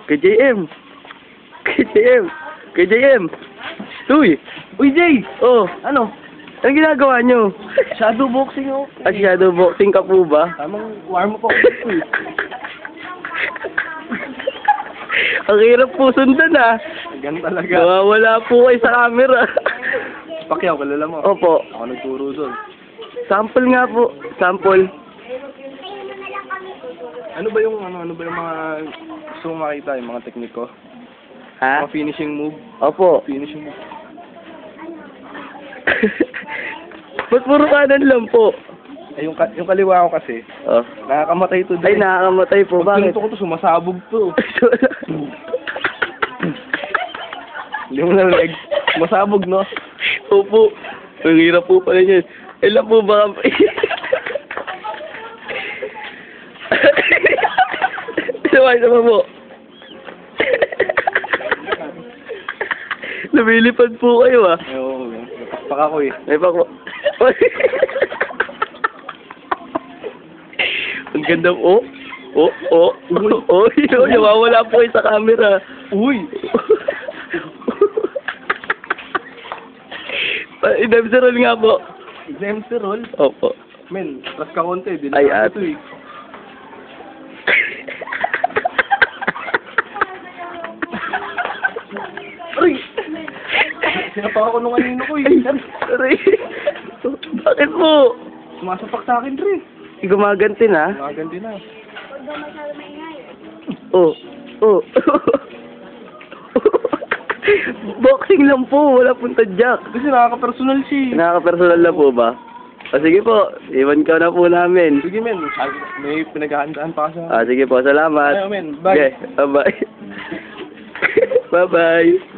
Kay JM. Kay JM. Kay JM. Uy. Uy, Jay. Oh. Ano? Anong ginagawa nyo? Shadow boxing ako. Shadow boxing ka po ba? Tamang warm up ako dito eh. Ang hirap po sundan ah. Ganun talaga. Wala po kayo sa camera. Pacquiao, kalala mo. Opo. Ako nagturo doon. Sample nga po. Sample. Ano ba yung mga gusto mong makita, yung mga teknik ko? Ha? Mga finishing move. Opo. Finishing move. Ba't puro kanan lang po? Ay, yung kaliwa ko kasi, Oh. nakakamatay to Ay, din. nakakamatay po. Pag Bakit? pinuto ko to, sumasabog to. Hindi mo narinig. Sumasabog, no? Opo. Ang hirap po pala yun. Ilan po ba? Sama po. Lumilipad po kayo ah. Ay, oo. Napakpak ako eh. May pa ko. Ang ganda po. Nawawala po kayo sa camera. Uy! Idemserol nga po. Dempsey roll? Opo. Men, trust ka konti. Ay, Dinala ko to eh. Aray! Sinapak ako nung kanino ko eh. Ay, sorry. Bakit po? Sumasapak sa akin, Dre. Gumaganti na? Nakaganti na. Oh. Boxing lang po, wala pong tadyak. Kasi nakaka-personal siya eh. Nakaka-personal na po ba? O sige po, iwan ka na po namin. Sige men, may pinaghahandaan pa sa... Sige po, salamat. Ayaw men, bye. Okay, bye. Bye-bye.